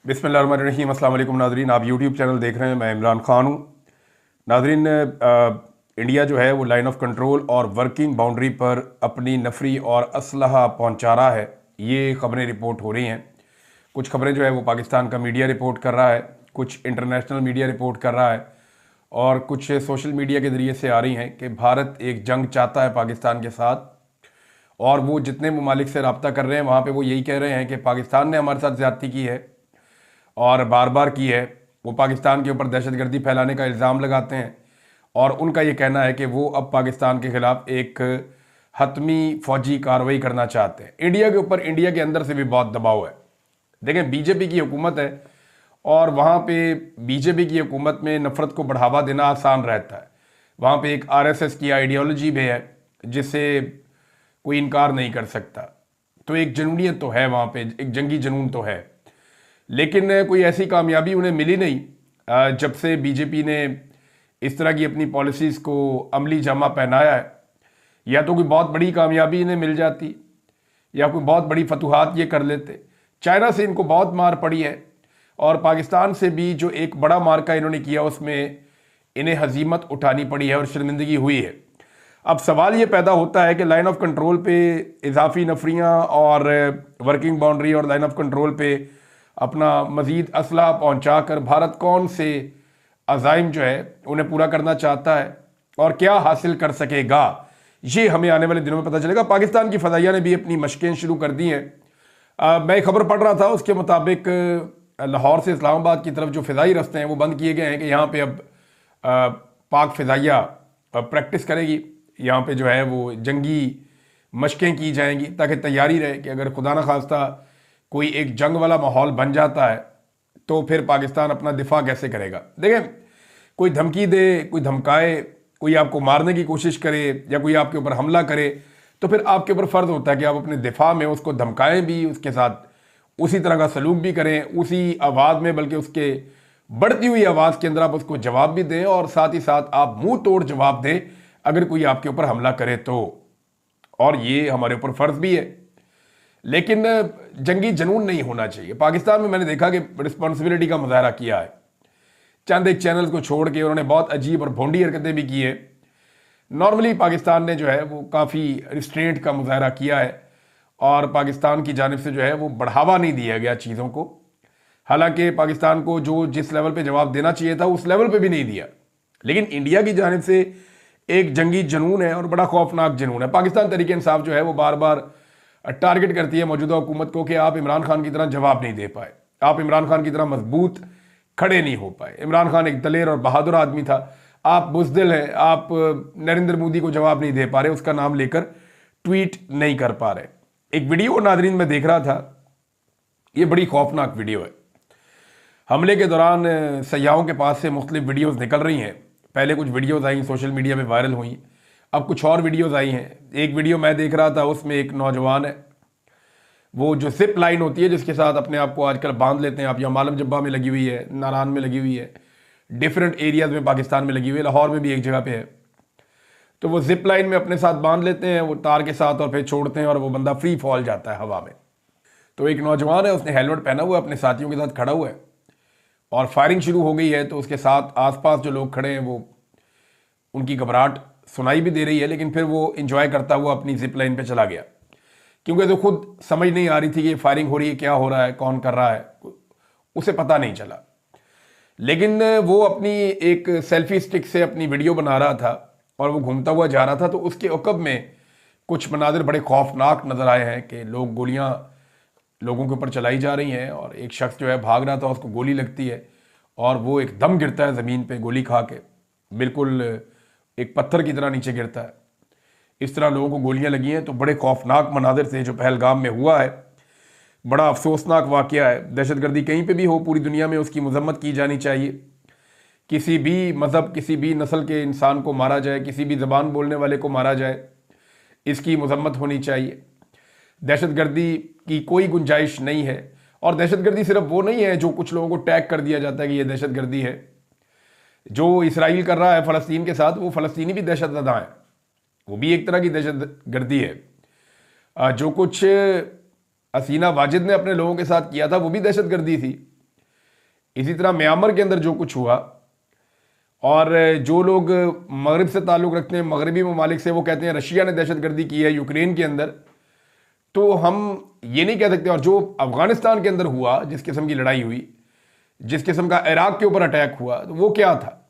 बिस्मिल्लाहिर्रहमानिर्रहीम। अस्सलाम वालेकुम नाज़रीन, आप यूट्यूब चैनल देख रहे हैं। मैं इमरान ख़ान हूँ। नाज़रीन, इंडिया जो है वो लाइन ऑफ कंट्रोल और वर्किंग बाउंड्री पर अपनी नफरी और असलहा पहुँचा रहा है, ये ख़बरें रिपोर्ट हो रही हैं। कुछ ख़बरें जो है वो पाकिस्तान का मीडिया रिपोर्ट कर रहा है, कुछ इंटरनेशनल मीडिया रिपोर्ट कर रहा है और कुछ सोशल मीडिया के ज़रिए से आ रही हैं कि भारत एक जंग चाहता है पाकिस्तान के साथ। और वो जितने ममालिक से रब्ता कर रहे हैं वहाँ पे वो यही कह रहे हैं कि पाकिस्तान ने हमारे साथ ज़्यादती की है और बार बार की है। वो पाकिस्तान के ऊपर दहशतगर्दी फैलाने का इल्ज़ाम लगाते हैं और उनका ये कहना है कि वो अब पाकिस्तान के ख़िलाफ़ एक हतमी फ़ौजी कार्रवाई करना चाहते हैं। इंडिया के ऊपर इंडिया के अंदर से भी बहुत दबाव है। देखें, बीजेपी की हुकूमत है और वहाँ पे बीजेपी की हुकूमत में नफ़रत को बढ़ावा देना आसान रहता है। वहाँ पे एक आरएसएस की आइडियोलॉजी भी है जिससे कोई इनकार नहीं कर सकता। तो एक जनूनियत तो है वहाँ पे, एक जंगी जुनून तो है, लेकिन कोई ऐसी कामयाबी उन्हें मिली नहीं जब से बीजेपी ने इस तरह की अपनी पॉलिसीज़ को अमली जामा पहनाया है। या तो कोई बहुत बड़ी कामयाबी इन्हें मिल जाती या कोई बहुत बड़ी फतूहात ये कर लेते। चाइना से इनको बहुत मार पड़ी है और पाकिस्तान से भी जो एक बड़ा मार्का इन्होंने किया उसमें इन्हें हजीमत उठानी पड़ी है और शर्मिंदगी हुई है। अब सवाल ये पैदा होता है कि लाइन ऑफ कंट्रोल पे इजाफी नफरियाँ और वर्किंग बाउंड्री और लाइन ऑफ कंट्रोल पे अपना मज़ीद असला पहुँचा कर भारत कौन से अज़ाइम जो है उन्हें पूरा करना चाहता है और क्या हासिल कर सकेगा, ये हमें आने वाले दिनों में पता चलेगा। पाकिस्तान की फ़दाइया ने भी अपनी मशकें शुरू कर दी हैं। मैं खबर पढ़ रहा था, उसके मुताबिक लाहौर से इस्लामाबाद की तरफ जो फ़िज़ाई रास्ते हैं वो बंद किए गए हैं कि यहाँ पे अब पाक फ़िज़ाइया प्रैक्टिस करेगी। यहाँ पे जो है वो जंगी मशकें की जाएंगी ताकि तैयारी रहे कि अगर खुदा न खास्ता कोई एक जंग वाला माहौल बन जाता है तो फिर पाकिस्तान अपना दिफा कैसे करेगा। देखें, कोई धमकी दे, कोई धमकाए, कोई आपको मारने की कोशिश करे या कोई आपके ऊपर हमला करे तो फिर आपके ऊपर फ़र्ज़ होता है कि आप अपने दिफा में उसको धमकाएं भी, उसके साथ उसी तरह का सलूक भी करें, उसी आवाज़ में, बल्कि उसके बढ़ती हुई आवाज़ के अंदर आप उसको जवाब भी दें और साथ ही साथ आप मुंह तोड़ जवाब दें अगर कोई आपके ऊपर हमला करे तो। और ये हमारे ऊपर फ़र्ज़ भी है, लेकिन जंगी जुनून नहीं होना चाहिए। पाकिस्तान में मैंने देखा कि रिस्पॉन्सिबिलिटी का मुजाहरा किया है। चंद एक चैनल्स को छोड़ के उन्होंने बहुत अजीब और भोंडी हरकतें भी की है। नॉर्मली पाकिस्तान ने जो है वो काफ़ी रिस्ट्रेंट का मुजाहरा किया है और पाकिस्तान की जानिब से जो है वो बढ़ावा नहीं दिया गया चीज़ों को। हालांकि पाकिस्तान को जो जिस लेवल पे जवाब देना चाहिए था उस लेवल पे भी नहीं दिया। लेकिन इंडिया की जानिब से एक जंगी जुनून है और बड़ा खौफनाक जुनून है। पाकिस्तान तहरीक इंसाफ जो है वो बार बार टारगेट करती है मौजूदा हुकूमत को कि आप इमरान खान की तरह जवाब नहीं दे पाए, आप इमरान खान की तरह मजबूत खड़े नहीं हो पाए। इमरान खान एक दलेर और बहादुर आदमी था, आप बुज़दिल हैं, आप नरेंद्र मोदी को जवाब नहीं दे पा रहे, उसका नाम लेकर ट्वीट नहीं कर पा रहे। एक वीडियो नाजरीन में देख रहा था, ये बड़ी खौफनाक वीडियो है। हमले के दौरान सयाहों के पास से मुख्तलिफ वीडियोज़ निकल रही हैं। पहले कुछ वीडियोज़ आई, सोशल मीडिया में वायरल हुई, अब कुछ और वीडियोज़ आई हैं। एक वीडियो मैं देख रहा था, उसमें एक नौजवान है, वो जो जिप लाइन होती है जिसके साथ अपने आप को आजकल बांध लेते हैं आप, या मालम जब्बा में लगी हुई है, नारान में लगी हुई है, डिफरेंट एरियाज़ में पाकिस्तान में लगी हुई है, लाहौर में भी एक जगह पे है। तो वो जिप लाइन में अपने साथ बांध लेते हैं वो तार के साथ और फिर छोड़ते हैं और वो बंदा फ्री फॉल जाता है हवा में। तो एक नौजवान है, उसने हेलमेट पहना हुआ है, अपने साथियों के साथ खड़ा हुआ है और फायरिंग शुरू हो गई है। तो उसके साथ आसपास जो लोग खड़े हैं वो उनकी घबराहट सुनाई भी दे रही है, लेकिन फिर वो इंजॉय करता हुआ अपनी जिप लाइन पे चला गया, क्योंकि तो खुद समझ नहीं आ रही थी कि फायरिंग हो रही है, क्या हो रहा है, कौन कर रहा है, उसे पता नहीं चला। लेकिन वो अपनी एक सेल्फी स्टिक से अपनी वीडियो बना रहा था और वो घूमता हुआ जा रहा था। तो उसके अकब में कुछ मनाजिर बड़े खौफनाक नज़र आए हैं कि गोलियाँ लोगों के ऊपर चलाई जा रही हैं और एक शख्स जो है भाग रहा था, उसको गोली लगती है और वो एकदम गिरता है ज़मीन पे गोली खा के, बिल्कुल एक पत्थर की तरह नीचे गिरता है। इस तरह लोगों को गोलियां लगी हैं। तो बड़े खौफनाक मनाजिर से जो पहलगाम में हुआ है, बड़ा अफसोसनाक वाक़या है। दहशतगर्दी कहीं पे भी हो पूरी दुनिया में उसकी मजम्मत की जानी चाहिए। किसी भी मज़हब, किसी भी नस्ल के इंसान को मारा जाए, किसी भी ज़बान बोलने वाले को मारा जाए, इसकी मजम्मत होनी चाहिए। दहशतगर्दी की कोई गुंजाइश नहीं है। और दहशतगर्दी सिर्फ वो नहीं है जो कुछ लोगों को टैग कर दिया जाता है कि ये दहशतगर्दी है। जो इसराइल कर रहा है फ़लस्तीन के साथ, वो फ़लस्तीनी भी दहशतज़दा हैं, वो भी एक तरह की दहशतगर्दी है। जो कुछ हसीना वाजिद ने अपने लोगों के साथ किया था वो भी दहशतगर्दी थी। इसी तरह म्यांमार के अंदर जो कुछ हुआ, और जो लोग मगरब से ताल्लुक़ रखते हैं, मगरबी ममालिक से, वो कहते हैं रशिया ने दहशतगर्दी की है यूक्रेन के अंदर, तो हम ये नहीं कह सकते। और जो अफ़गानिस्तान के अंदर हुआ, जिस किस्म की लड़ाई हुई, जिस किस्म का इराक के ऊपर अटैक हुआ, तो वो क्या था?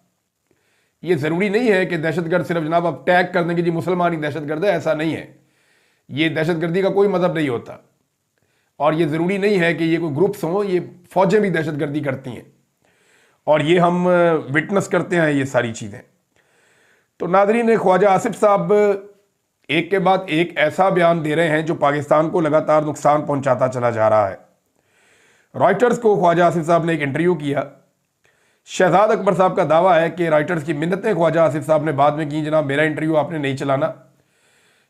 ये ज़रूरी नहीं है कि दहशतगर्द सिर्फ जनाब अब टैग कर दें कि जी मुसलमान ही दहशतगर्द है, ऐसा नहीं है। ये दहशतगर्दी का कोई मतलब नहीं होता, और ये ज़रूरी नहीं है कि ये कोई ग्रुप्स हों, ये फ़ौजें भी दहशतगर्दी करती हैं, और ये हम विटनेस करते हैं ये सारी चीज़ें। तो नाज़रीन, ख्वाजा आसिफ साहब एक के बाद एक ऐसा बयान दे रहे हैं जो पाकिस्तान को लगातार नुकसान पहुंचाता चला जा रहा है। रॉयटर्स को ख्वाजा आसिफ साहब ने एक इंटरव्यू किया। शहजाद अकबर साहब का दावा है कि रॉयटर्स की मिन्नतें ख्वाजा आसिफ साहब ने बाद में की, जनाब मेरा इंटरव्यू आपने नहीं चलाना,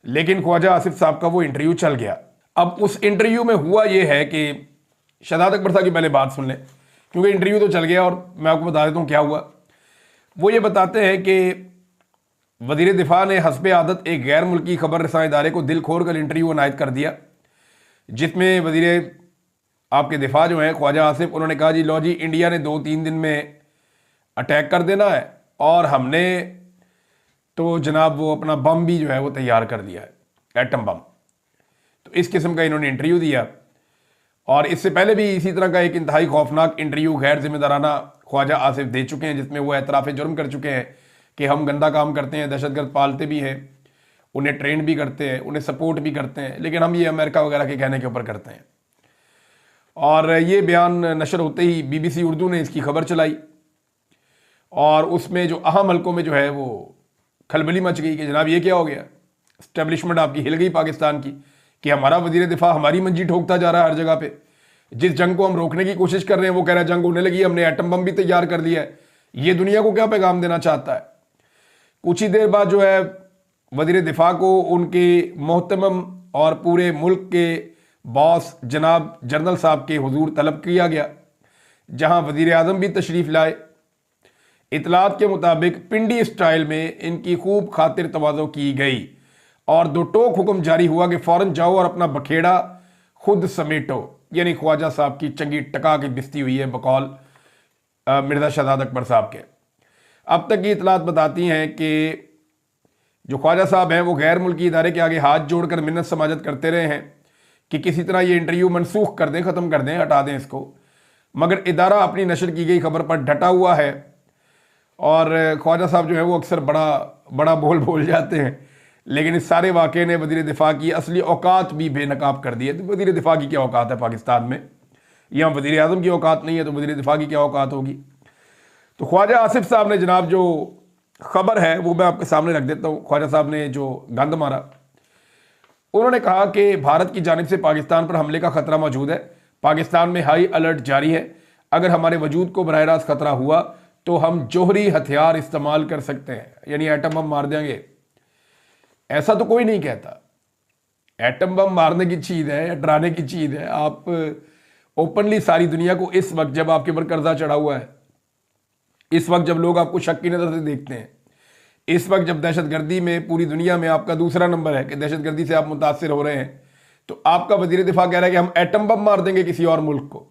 लेकिन ख्वाजा आसिफ साहब का वो इंटरव्यू चल गया। अब उस इंटरव्यू में हुआ ये है कि शहजाद अकबर साहब की पहले बात सुन लें, क्योंकि इंटरव्यू तो चल गया, और मैं आपको बता देता हूँ क्या हुआ। वो ये बताते हैं कि वज़ीर दिफा ने हस्बे आदत एक गैर मुल्की खबर रसां इदारे को दिल खोल कर इंटरव्यू अनायत कर दिया, जिसमें वज़ीर आपके दिफा जो हैं ख्वाजा आसिफ, उन्होंने कहा जी लो जी, इंडिया ने 2-3 दिन में अटैक कर देना है, और हमने तो जनाब वो अपना बम भी जो है वो तैयार कर दिया है, एटम बम। तो इस किस्म का इन्होंने इंटरव्यू दिया, और इससे पहले भी इसी तरह का एक इंतहाई खौफनाक इंटरव्यू गैर जिम्मेदाराना ख्वाजा आसिफ दे चुके हैं, जिसमें वो एतराफ़ जुर्म कर चुके हैं कि हम गंदा काम करते हैं, दहशतगर्द पालते भी हैं, उन्हें ट्रेन भी करते हैं, उन्हें सपोर्ट भी करते हैं, लेकिन हम ये अमेरिका वगैरह के कहने के ऊपर करते हैं। और ये बयान नशर होते ही BBC उर्दू ने इसकी खबर चलाई, और उसमें जो अहम हल्कों में जो है वो खलबली मच गई कि जनाब ये क्या हो गया, इस्टेब्लिशमेंट आपकी हिल गई पाकिस्तान की, कि हमारा वज़ीर दिफा हमारी मंजी ठोकता जा रहा है हर जगह पे। जिस जंग को हम रोकने की कोशिश कर रहे हैं वो कह रहा है जंग होने लगी, हमने एटम बम भी तैयार कर लिया है। ये दुनिया को क्या पैगाम देना चाहता है? कुछ ही देर बाद जो है वज़ीर दिफा को उनके मोहतरम और पूरे मुल्क के बॉस जनाब जनरल साहब के हुजूर तलब किया गया, जहां वज़ीर आज़म भी तशरीफ़ लाए। इतलात के मुताबिक पिंडी स्टाइल में इनकी खूब खातिर तवाज़ो की गई, और दो टोक हुक्म जारी हुआ कि फ़ौरन जाओ और अपना बखेड़ा खुद समेटो। यानी ख्वाजा साहब की चंगी टका की बिस्ती हुई है बकौल मिर्ज़ा शहजाद अकबर साहब के। अब तक की इतलात बताती हैं कि जो ख्वाजा साहब हैं वो गैर मुल्की इदारे के आगे हाथ जोड़कर मिन्नत समाजत करते रहे हैं कि किसी तरह ये इंटरव्यू मनसूख कर दें, ख़त्म कर दें, हटा दें इसको, मगर इदारा अपनी नशर की गई खबर पर डटा हुआ है। और ख्वाजा साहब जो है वो अक्सर बड़ा बोल जाते हैं, लेकिन इस सारे वाक़े ने वज़ीर दिफा की असली औकात भी बेनकाब कर दी है। तो वज़ीर दिफा की क्या औकात है पाकिस्तान में? यहाँ वज़ीर आज़म की औकात नहीं है, तो वज़ीर दिफा की क्या औकात होगी? तो ख्वाजा आसिफ साहब ने जनाब जो खबर है वो मैं आपके सामने रख देता हूँ। ख्वाजा साहब ने जो गंद मारा, उन्होंने कहा कि भारत की जानिब से पाकिस्तान पर हमले का खतरा मौजूद है, पाकिस्तान में हाई अलर्ट जारी है, अगर हमारे वजूद को बराह रास्त खतरा हुआ तो हम जोहरी हथियार इस्तेमाल कर सकते हैं, यानी एटम बम मार देंगे। ऐसा तो कोई नहीं कहता, एटम बम मारने की चीज़ है या डराने की चीज़ है। आप ओपनली सारी दुनिया को इस वक्त जब आपके ऊपर कर्जा चढ़ा हुआ है, इस वक्त जब लोग आपको शक की नज़र से देखते हैं, इस वक्त जब दहशतगर्दी में पूरी दुनिया में आपका दूसरा नंबर है कि दहशतगर्दी से आप मुतासर हो रहे हैं, तो आपका वज़ीर दिफा कह रहा है कि हम एटम बम मार देंगे किसी और मुल्क को,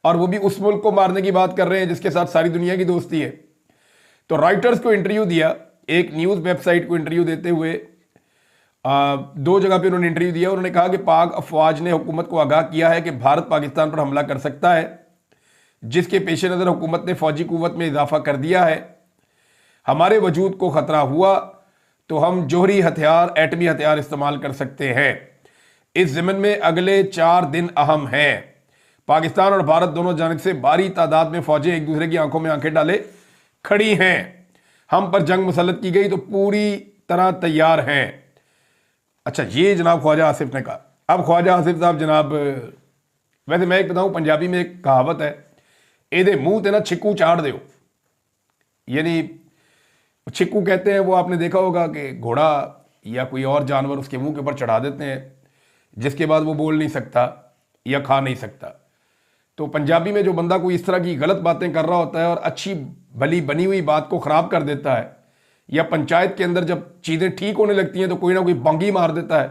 और वो भी उस मुल्क को मारने की बात कर रहे हैं जिसके साथ सारी दुनिया की दोस्ती है। तो रॉयटर्स को इंटरव्यू दिया, एक न्यूज़ वेबसाइट को इंटरव्यू देते हुए दो जगह पे उन्होंने इंटरव्यू दिया। उन्होंने कहा कि पाक अफवाज ने हुकूमत को आगाह किया है कि भारत पाकिस्तान पर हमला कर सकता है, जिसके पेश नज़र हुकूमत ने फौजी कुव्वत में इजाफा कर दिया है। हमारे वजूद को ख़तरा हुआ तो हम जोहरी हथियार, एटमी हथियार इस्तेमाल कर सकते हैं। इस ज़मन में अगले 4 दिन अहम हैं। पाकिस्तान और भारत दोनों जानिब से भारी तादाद में फ़ौजें एक दूसरे की आंखों में आंखें डाले खड़ी हैं। हम पर जंग मुसल्लत की गई तो पूरी तरह तैयार हैं। अच्छा, ये जनाब ख्वाजा आसिफ ने कहा। अब ख्वाजा आसिफ साहब जनाब, वैसे मैं एक बताऊँ, पंजाबी में एक कहावत है, एदे मुँह ते ना छिक्कू चाड़ दो। यानी छिक्कू कहते हैं, वो आपने देखा होगा कि घोड़ा या कोई और जानवर उसके मुंह के ऊपर चढ़ा देते हैं, जिसके बाद वो बोल नहीं सकता या खा नहीं सकता। तो पंजाबी में जो बंदा कोई इस तरह की गलत बातें कर रहा होता है और अच्छी भली बनी हुई बात को ख़राब कर देता है, या पंचायत के अंदर जब चीज़ें ठीक होने लगती हैं तो कोई ना कोई बंगी मार देता है,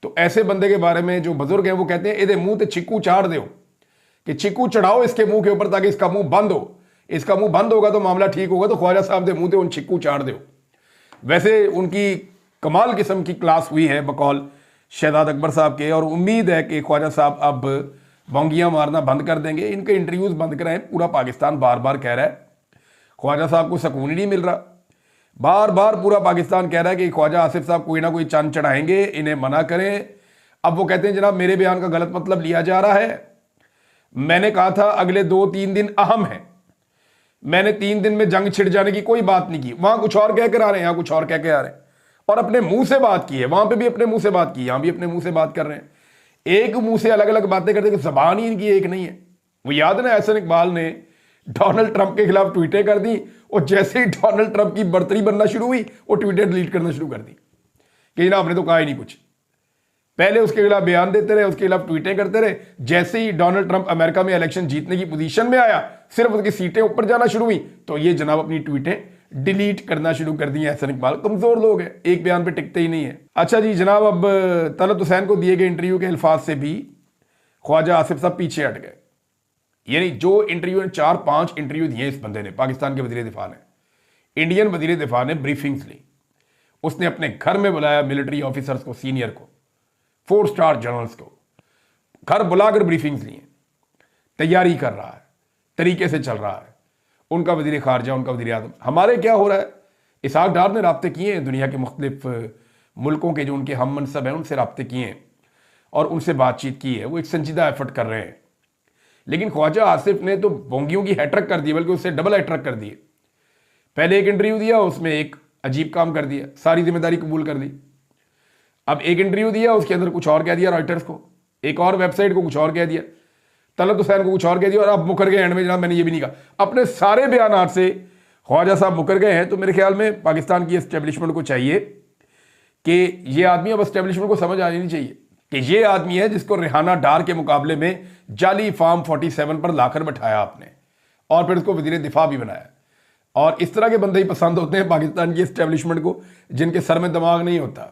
तो ऐसे बंदे के बारे में जो बुजुर्ग हैं वो कहते हैं एदे मुँह ते छिक्कू चाड़ दो, कि चीकू चढ़ाओ इसके मुंह के ऊपर ताकि इसका मुंह बंद हो, इसका मुंह बंद होगा तो मामला ठीक होगा, तो ख्वाजा साहब के मुंह से उन चिक्कू चाड़ दो। वैसे उनकी कमाल किस्म की क्लास हुई है बकौल शहजाद अकबर साहब के, और उम्मीद है कि ख्वाजा साहब अब बोंगियां मारना बंद कर देंगे, इनके इंटरव्यूज बंद कराएं। पूरा पाकिस्तान बार बार कह रहा है ख्वाजा साहब को सुकून ही नहीं मिल रहा, बार बार पूरा पाकिस्तान कह रहा है कि ख्वाजा आसिफ साहब कोई ना कोई चंद चढ़ाएंगे, इन्हें मना करें। अब वो कहते हैं जनाब मेरे बयान का गलत मतलब लिया जा रहा है, मैंने कहा था अगले 2-3 दिन अहम है, मैंने 3 दिन में जंग छिड़ जाने की कोई बात नहीं की। वहां कुछ और कह कर आ रहे हैं, यहां कुछ और कह के आ रहे हैं, और अपने मुंह से बात की है, वहां पे भी अपने मुंह से बात की, यहां भी अपने मुंह से बात कर रहे हैं। एक मुंह से अलग अलग बातें करते, जबान ही इनकी एक नहीं है। वो याद है ना, एहसन इकबाल ने डोनाल्ड ट्रंप के खिलाफ ट्वीटें कर दी, और जैसे ही डोनाल्ड ट्रंप की बर्तरी बनना शुरू हुई वो ट्वीटें डिलीट करना शुरू कर दी कि ना आपने तो कहा ही नहीं कुछ। पहले उसके खिलाफ बयान देते रहे, उसके खिलाफ ट्वीटें करते रहे, जैसे ही डोनाल्ड ट्रंप अमेरिका में इलेक्शन जीतने की पोजीशन में आया, सिर्फ उसकी सीटें ऊपर जाना शुरू हुई, तो ये जनाब अपनी ट्वीटें डिलीट करना शुरू कर दी। एहसन इकबाल कमजोर लोग हैं, एक बयान पे टिकते ही नहीं है। अच्छा जी जनाब, अब तलत हुसैन को दिए गए इंटरव्यू के अल्फाज से भी ख्वाजा आसिफ साहब पीछे हट गए। यानी जो इंटरव्यू 4-5 इंटरव्यू दिए इस बंदे ने, पाकिस्तान के वजीर दिफा ने, इंडियन वजीर दिफा ने ब्रीफिंग्स ली, उसने अपने घर में बुलाया मिलिट्री ऑफिसर्स को, सीनियर को, 4 स्टार जनरल्स को घर बुलाकर ब्रीफिंग्स लिए, तैयारी कर रहा है, तरीके से चल रहा है। उनका वजीर खारजा, उनका वजीर आजम, हमारे क्या हो रहा है, इसहाक डार ने राब्ते किए हैं दुनिया के मुख्तलिफ मुल्कों के जो उनके हम मनसब हैं उनसे राब्ते किए हैं और उनसे बातचीत की है, वो एक संजीदा एफर्ट कर रहे हैं। लेकिन ख्वाजा आसिफ ने तो बोंगियों की हैट्रिक कर दी, बल्कि उससे डबल हैट्रिक कर दी। पहले एक इंटरव्यू दिया, उसमें एक अजीब काम कर दिया, सारी जिम्मेदारी कबूल कर दी। अब एक इंटरव्यू दिया, उसके अंदर कुछ और कह दिया रॉयटर्स को, एक और वेबसाइट को कुछ और कह दिया, तलत हुसैन को कुछ और कह दिया, और अब मुकर गए एंड में जनाब मैंने ये भी नहीं कहा। अपने सारे बयान से ख्वाजा साहब मुकर गए हैं। तो मेरे ख्याल में पाकिस्तान की एस्टेब्लिशमेंट को चाहिए कि ये आदमी, अब एस्टेब्लिशमेंट को समझ आनी नहीं चाहिए कि ये आदमी है जिसको रेहाना डार के मुकाबले में जाली फार्म 47 पर लाकर बैठाया आपने, और फिर उसको वजीर दिफा भी बनाया। और इस तरह के बंदे ही पसंद होते हैं पाकिस्तान की एस्टेब्लिशमेंट को, जिनके सर में दिमाग नहीं होता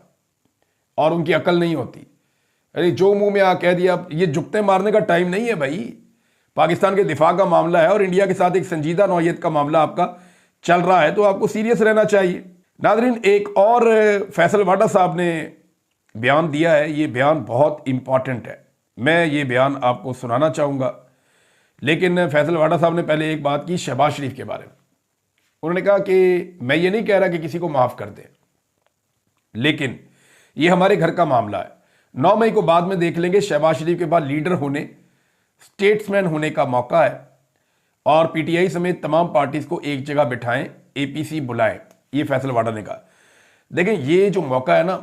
और उनकी अकल नहीं होती। अरे जो मुंह में आ कह दिया, ये जुगते मारने का टाइम नहीं है भाई। पाकिस्तान के दिफा का मामला है और इंडिया के साथ एक संजीदा नौयत का मामला आपका चल रहा है, तो आपको सीरियस रहना चाहिए। नादरीन, एक और फैसल वाडा साहब ने बयान दिया है, ये बयान बहुत इंपॉर्टेंट है, मैं ये बयान आपको सुनाना चाहूँगा। लेकिन फैसल वाडा साहब ने पहले एक बात की शहबाज शरीफ के बारे में। उन्होंने कहा कि मैं ये नहीं कह रहा कि किसी को माफ़ कर दें, लेकिन ये हमारे घर का मामला है। 9 मई को बाद में देख लेंगे, शहबाज शरीफ के बाद लीडर होने, स्टेट्समैन होने का मौका है, और पीटीआई समेत तमाम पार्टीज को एक जगह बिठाएं, एपीसी बुलाएं, ये फैसल वाडा ने कहा। देखें, ये जो मौका है ना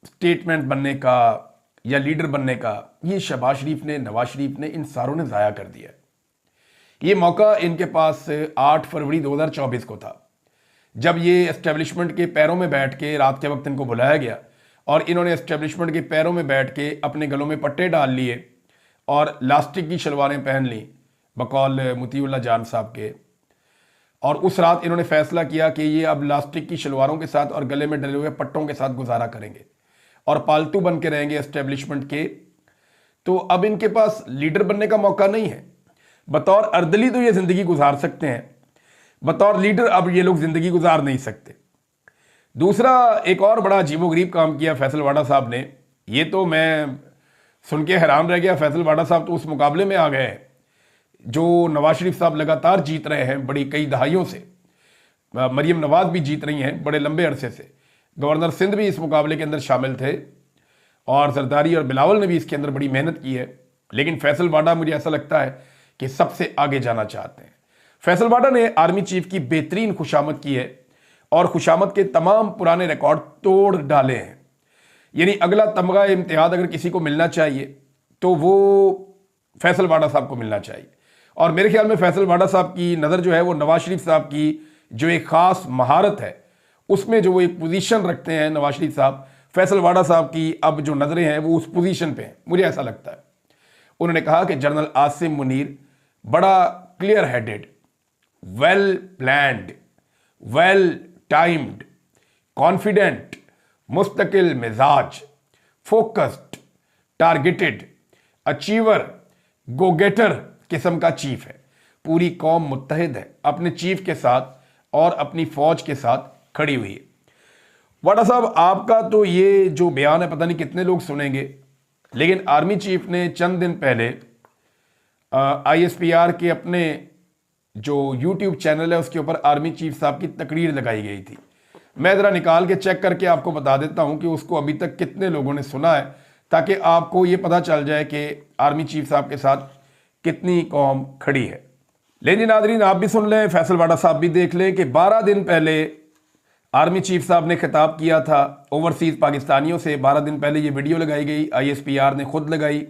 स्टेटमेंट बनने का या लीडर बनने का, ये शहबाज शरीफ ने, नवाज शरीफ ने, इन सारों ने ज़ाया कर दिया। ये मौका इनके पास 8 फरवरी 2024 को था, जब ये एस्टेब्लिशमेंट के पैरों में बैठ के रात के वक्त इनको बुलाया गया और इन्होंने एस्टेब्लिशमेंट के पैरों में बैठ के अपने गलों में पट्टे डाल लिए और लास्टिक की शलवारें पहन ली बकौल मुतीउल्लाह जान साहब के। और उस रात इन्होंने फैसला किया कि ये अब लास्टिक की शलवारों के साथ और गले में डले हुए पट्टों के साथ गुजारा करेंगे और पालतू बन के रहेंगे एस्टेब्लिशमेंट के। तो अब इनके पास लीडर बनने का मौका नहीं है। बतौर अर्दली तो ये ज़िंदगी गुजार सकते हैं, बतौर लीडर अब ये लोग ज़िंदगी गुजार नहीं सकते। दूसरा, एक और बड़ा अजीबोगरीब काम किया फैसल वाडा साहब ने, ये तो मैं सुन के हैरान रह गया। फैसल वाडा साहब तो उस मुकाबले में आ गए हैं जो नवाज शरीफ साहब लगातार जीत रहे हैं बड़ी कई दहाइयों से। मरीम नवाज भी जीत रही हैं बड़े लंबे अरसे से, गवर्नर सिंध भी इस मुकाबले के अंदर शामिल थे, और जरदारी और बिलावल ने भी इसके अंदर बड़ी मेहनत की है। लेकिन फैसल वाडा, मुझे ऐसा लगता है कि सबसे आगे जाना चाहते हैं। फैसल वाडा ने आर्मी चीफ की बेहतरीन खुशामद की है और खुशामद के तमाम पुराने रिकॉर्ड तोड़ डाले हैं। यानी अगला तमगा इम्तियाज अगर किसी को मिलना चाहिए तो वो फैसल वाडा साहब को मिलना चाहिए। और मेरे ख्याल में फैसल वाडा साहब की नज़र जो है वो नवाज शरीफ साहब की जो एक ख़ास महारत है उसमें जो वो एक पोजीशन रखते हैं नवाज शरीफ साहब, फैसल वाडा साहब की अब जो नज़रें हैं वो उस पोजीशन पे हैं, मुझे ऐसा लगता है। उन्होंने कहा कि जनरल आसिम मुनीर बड़ा clear headed, well planned, well timed, confident, मुस्तकिल मिजाज, focused, targeted, achiever, go getter किस्म का चीफ है। पूरी कौम मुत्तहिद है अपने चीफ के साथ और अपनी फौज के साथ खड़ी हुई है। वाडा साहब, आपका तो ये जो बयान है पता नहीं कितने लोग सुनेंगे, लेकिन आर्मी चीफ ने चंद दिन पहले ISPR के अपने जो YouTube चैनल है उसके ऊपर आर्मी चीफ साहब की तकरीर लगाई गई थी। मैं ज़रा निकाल के चेक करके आपको बता देता हूं कि उसको अभी तक कितने लोगों ने सुना है, ताकि आपको ये पता चल जाए कि आर्मी चीफ साहब के साथ कितनी कौम खड़ी है। लेकिन नादरीन, आप भी सुन लें, फैसल वाडा साहब भी देख लें कि 12 दिन पहले आर्मी चीफ साहब ने खिताब किया था ओवरसीज़ पाकिस्तानियों से। 12 दिन पहले ये वीडियो लगाई गई, ISPR ने खुद लगाई,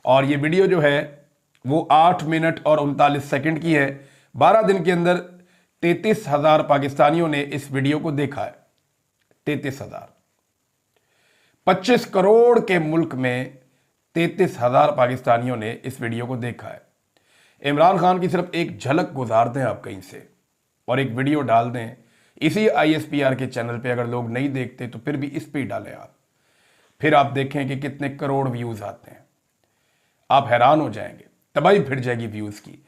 और ये वीडियो जो है वो 8 मिनट और 39 सेकंड की है। 12 दिन के अंदर 33,000 पाकिस्तानियों ने इस वीडियो को देखा है। 33,000, 25 करोड़ के मुल्क में 33,000 पाकिस्तानियों ने इस वीडियो को देखा है। इमरान खान की सिर्फ एक झलक गुजार दें आप कहीं से और एक वीडियो डाल दें इसी ISPR के चैनल पे। अगर लोग नहीं देखते तो फिर भी इस पे ही डालें आप, फिर आप देखें कि कितने करोड़ व्यूज आते हैं। आप हैरान हो जाएंगे, तबाही फिर जाएगी व्यूज की।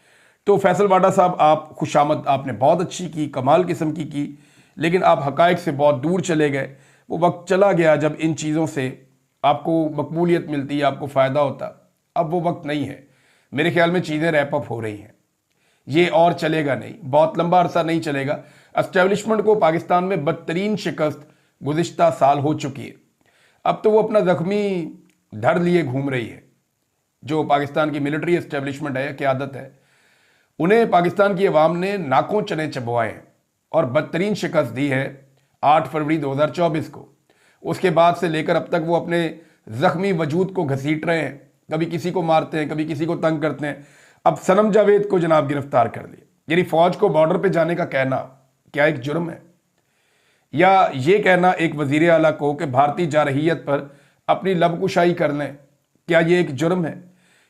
तो फैसल वाडा साहब, आप खुशामद आपने बहुत अच्छी की, कमाल किस्म की, लेकिन आप हकायक से बहुत दूर चले गए। वो वक्त चला गया जब इन चीज़ों से आपको मकबूलियत मिलती, आपको फ़ायदा होता। अब वो वक्त नहीं है। मेरे ख्याल में चीज़ें रैप अप हो रही हैं, ये और चलेगा नहीं, बहुत लंबा अरसा नहीं चलेगा। एस्टेब्लिशमेंट को पाकिस्तान में बदतरीन शिकस्त गुज़िश्ता साल हो चुकी है। अब तो वो अपना जख्मी धर लिए घूम रही है। जो पाकिस्तान की मिलिट्री एस्टेब्लिशमेंट है, क़यादत है, उन्हें पाकिस्तान की अवाम ने नाकों चने चबवाए हैं और बदतरीन शिकस्त दी है 8 फरवरी 2024 को। उसके बाद से लेकर अब तक वो अपने जख्मी वजूद को घसीट रहे हैं। कभी किसी को मारते हैं, कभी किसी को तंग करते हैं। अब सनम जावेद को जनाब गिरफ्तार कर लिया। यानी फौज को बॉर्डर पे जाने का कहना क्या एक जुर्म है? या ये कहना एक वजीर आला को कि भारतीय जारहियत पर अपनी लबकुशाई कर लें, क्या ये एक जुर्म है?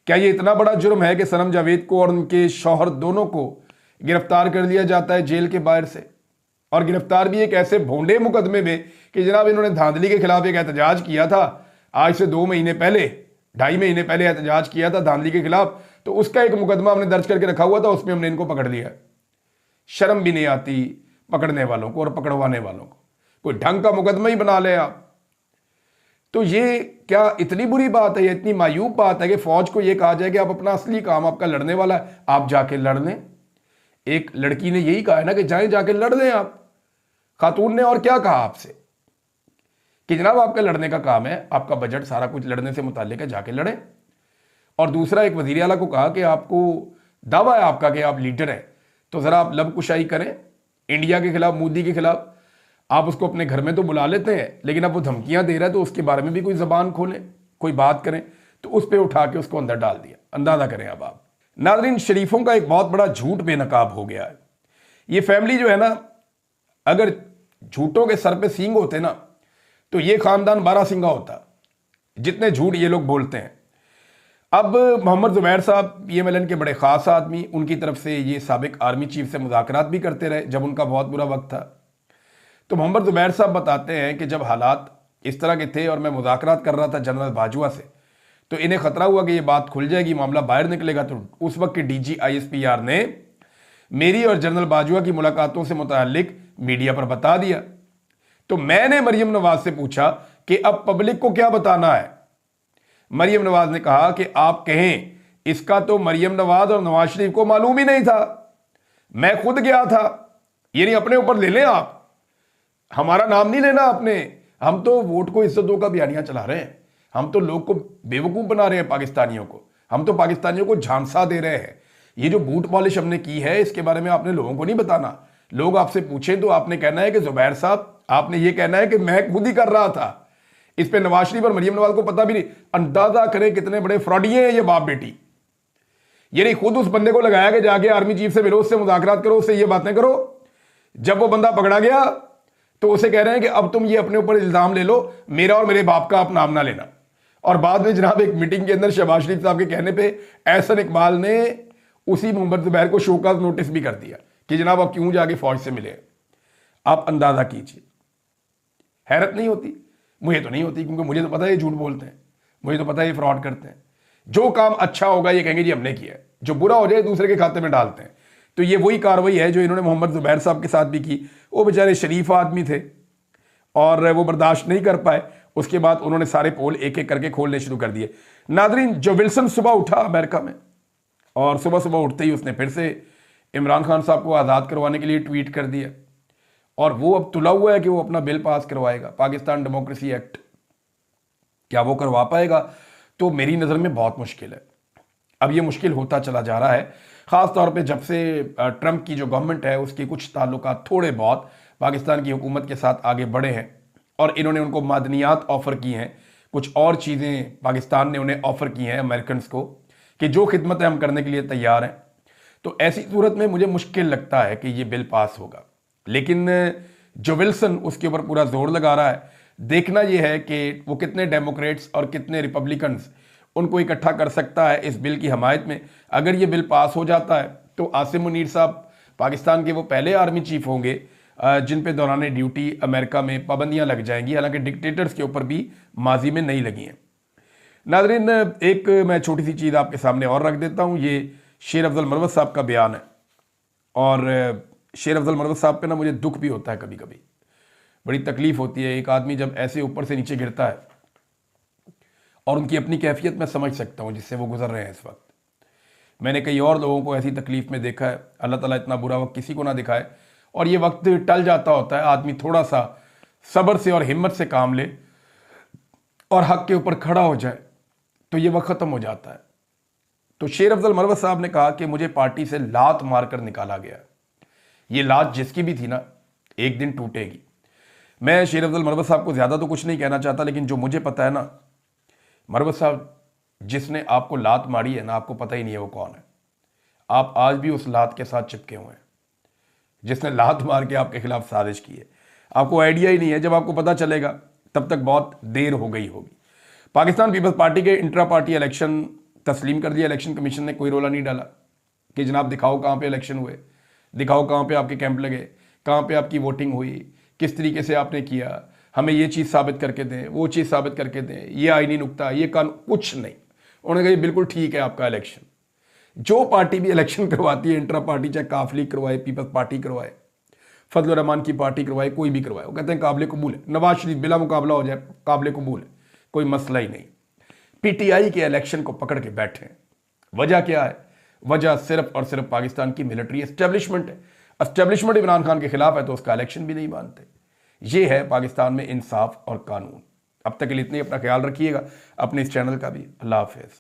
क्या ये इतना बड़ा जुर्म है कि सनम जावेद को और उनके शौहर दोनों को गिरफ्तार कर लिया जाता है जेल के बाहर से, और गिरफ्तार भी एक ऐसे भोंडे मुकदमे में कि जनाब इन्होंने धांधली के खिलाफ एक एहतजाज किया था आज से 2 महीने पहले, 2.5 महीने पहले एहतजाज किया था धांधली के खिलाफ, तो उसका एक मुकदमा हमने दर्ज करके रखा हुआ था, उसमें हमने इनको पकड़ लिया। शर्म भी नहीं आती पकड़ने वालों को और पकड़वाने वालों को। कोई ढंग का मुकदमा ही बना ले आप। तो ये क्या इतनी बुरी बात है, ये इतनी मायूब बात है कि फौज को ये कहा जाए कि आप अपना असली काम, आपका लड़ने वाला है, आप जाके लड़ लें। एक लड़की ने यही कहा है ना कि जाएं जाके लड़ लें आप। खातून ने और क्या कहा आपसे कि जनाब आपका लड़ने का काम है, आपका बजट सारा कुछ लड़ने से मुताल्लिक है, जाके लड़ें। और दूसरा एक वजीर आला को कहा कि आपको दावा है आपका कि आप लीडर हैं, तो ज़रा आप लबकुशाई करें इंडिया के खिलाफ, मोदी के खिलाफ। आप उसको अपने घर में तो बुला लेते हैं, लेकिन अब वो धमकियां दे रहा है तो उसके बारे में भी कोई जबान खोलें, कोई बात करें। तो उस पर उठा के उसको अंदर डाल दिया। अंदाजा करें अब आप। नाज़रीन, शरीफों का एक बहुत बड़ा झूठ बेनकाब हो गया है। ये फैमिली जो है ना, अगर झूठों के सर पे सींग होते ना तो ये खानदान 12 सिंगा होता, जितने झूठ ये लोग बोलते हैं। अब मोहम्मद ज़ुबैर साहब PMLN के बड़े ख़ास आदमी, उनकी तरफ से ये साबिक आर्मी चीफ से मुज़ाकरात भी करते रहे जब उनका बहुत बुरा वक्त था। तो मोहम्मद ज़ुबैर साहब बताते हैं कि जब हालात इस तरह के थे और मैं मुज़ाकरात कर रहा था जनरल बाजवा से, तो इन्हें ख़तरा हुआ कि ये बात खुल जाएगी, मामला बाहर निकलेगा। तो उस वक्त के DG ISPR ने मेरी और जनरल बाजवा की मुलाकातों से मुताल्लिक मीडिया पर बता दिया। तो मैंने मरियम नवाज से पूछा कि अब पब्लिक को क्या बताना है। मरियम नवाज ने कहा कि आप कहें। इसका तो मरियम नवाज और नवाज शरीफ को मालूम ही नहीं था, मैं खुद गया था। यानी अपने ऊपर ले लें आप, हमारा नाम नहीं लेना आपने। हम तो वोट को इज्जत दो का बयानिया चला रहे हैं, हम तो लोग को बेवकूफ बना रहे हैं पाकिस्तानियों को, हम तो पाकिस्तानियों को झांसा दे रहे हैं। ये जो बूट पॉलिश हमने की है इसके बारे में आपने लोगों को नहीं बताना। लोग आपसे पूछें तो आपने कहना है कि ज़ुबैर साहब, आपने ये कहना है कि मैं खुद ही कर रहा था। इस पे नवाज शरीफ और मरियम नवाज को पता भी नहीं। अंदाजा करें कितने बड़े फ्रॉडिये हैं ये बाप बेटी। यानी खुद उस बंदे को लगाया कि जाके आर्मी चीफ से मिलो, उससे मुज़ाकरात करो, उससे ये बातें करो। जब वो बंदा पकड़ा गया तो उसे कह रहे हैं कि अब तुम ये अपने ऊपर इल्जाम ले लो, मेरा और मेरे बाप का आप नाम ना लेना। और बाद में जनाब एक मीटिंग के अंदर शहबाज शरीफ साहब के कहने पे एहसन इकबाल ने उसी मोहम्मद ज़ुबैर को शोकाज नोटिस भी कर दिया कि जनाब आप क्यों जाके फौज से मिले। आप अंदाजा कीजिए, हैरत नहीं होती? मुझे तो नहीं होती, क्योंकि मुझे तो पता है ये झूठ बोलते हैं, मुझे तो पता है ये फ्रॉड करते हैं। जो काम अच्छा होगा ये कहेंगे जी हमने किया है। जो बुरा हो जाए दूसरे के खाते में डालते हैं। तो ये वही कार्रवाई है जो इन्होंने मोहम्मद जुबैर साहब के साथ भी की। वो बेचारे शरीफ आदमी थे और वो बर्दाश्त नहीं कर पाए। उसके बाद उन्होंने सारे पोल एक एक करके खोलने शुरू कर दिए। नादरीन, जो विल्सन सुबह उठा अमेरिका में और सुबह सुबह उठते ही उसने फिर से इमरान खान साहब को आज़ाद करवाने के लिए ट्वीट कर दिया और वो अब तुला हुआ है कि वो अपना बिल पास करवाएगा, पाकिस्तान डेमोक्रेसी एक्ट। क्या वो करवा पाएगा? तो मेरी नज़र में बहुत मुश्किल है। अब ये मुश्किल होता चला जा रहा है, ख़ास तौर पे जब से ट्रंप की जो गवर्नमेंट है उसके कुछ ताल्लुकात थोड़े बहुत पाकिस्तान की हुकूमत के साथ आगे बढ़े हैं और इन्होंने उनको मादनियात ऑफ़र की हैं, कुछ और चीज़ें पाकिस्तान ने उन्हें ऑफ़र की हैं अमेरिकन को कि जो खिदमतें हम करने के लिए तैयार हैं। तो ऐसी सूरत में मुझे मुश्किल लगता है कि ये बिल पास होगा। लेकिन जो विल्सन उसके ऊपर पूरा जोर लगा रहा है। देखना यह है कि वो कितने डेमोक्रेट्स और कितने रिपब्लिकन्स उनको इकट्ठा कर सकता है इस बिल की हमायत में। अगर ये बिल पास हो जाता है तो आसिम मुनीर साहब पाकिस्तान के वो पहले आर्मी चीफ होंगे जिन पे दौरान ड्यूटी अमेरिका में पाबंदियां लग जाएंगी, हालांकि डिक्टेटर्स के ऊपर भी माजी में नहीं लगी हैं। नाज़रीन, एक मैं छोटी सी चीज़ आपके सामने और रख देता हूँ। ये शेर अफजल मरवत साहब का बयान है और शेर अफजल मरवत साहब पे ना मुझे दुख भी होता है, कभी कभी बड़ी तकलीफ होती है। एक आदमी जब ऐसे ऊपर से नीचे गिरता है और उनकी अपनी कैफियत मैं समझ सकता हूँ जिससे वो गुजर रहे हैं इस वक्त। मैंने कई और लोगों को ऐसी तकलीफ में देखा है। अल्लाह ताला इतना बुरा वक्त किसी को ना दिखाए और ये वक्त टल जाता होता है। आदमी थोड़ा सा सब्र से और हिम्मत से काम ले और हक के ऊपर खड़ा हो जाए तो ये वक्त ख़त्म हो जाता है। तो शेर अफजल मरवत साहब ने कहा कि मुझे पार्टी से लात मारकर निकाला गया। ये लात जिसकी भी थी ना, एक दिन टूटेगी। मैं शेर अफजल मरवत साहब को ज़्यादा तो कुछ नहीं कहना चाहता, लेकिन जो मुझे पता है ना, मरवत साहब जिसने आपको लात मारी है ना, आपको पता ही नहीं है वो कौन है। आप आज भी उस लात के साथ चिपके हुए हैं जिसने लात मार के आपके खिलाफ साजिश की है। आपको आइडिया ही नहीं है, जब आपको पता चलेगा तब तक बहुत देर हो गई होगी। पाकिस्तान पीपल्स पार्टी के इंट्रा पार्टी इलेक्शन तस्लीम कर दिया। इलेक्शन कमीशन ने कोई रोला नहीं डाला कि जनाब दिखाओ कहाँ पे इलेक्शन हुए, दिखाओ कहाँ पे आपके कैंप लगे, कहाँ पे आपकी वोटिंग हुई, किस तरीके से आपने किया, हमें ये चीज़ साबित करके दें, वो चीज़ साबित करके दें, ये आईनी नुक्ता, ये कानून, कुछ नहीं। उन्होंने कहा ये बिल्कुल ठीक है आपका इलेक्शन। जो पार्टी भी इलेक्शन करवाती है इंट्रा पार्टी, चाहे काफ लीग करवाए, पीपल्स पार्टी करवाए, फजल रहमान की पार्टी करवाए, कोई भी करवाए, वो कहते हैं काबिल कबूल है। नवाज शरीफ बिला मुकाबला हो जाए काबिल कबूल है, कोई मसला ही नहीं। पीटीआई के इलेक्शन को पकड़ के बैठे हैं। वजह क्या है? वजह सिर्फ और सिर्फ पाकिस्तान की मिलिट्री एस्टेब्लिशमेंट है। एस्टेब्लिशमेंट इमरान खान के खिलाफ है तो उसका इलेक्शन भी नहीं मानते। ये है पाकिस्तान में इंसाफ और कानून। अब तक के लिए इतने, अपना ख्याल रखिएगा, अपने इस चैनल का भी। अल्लाह हाफिज़।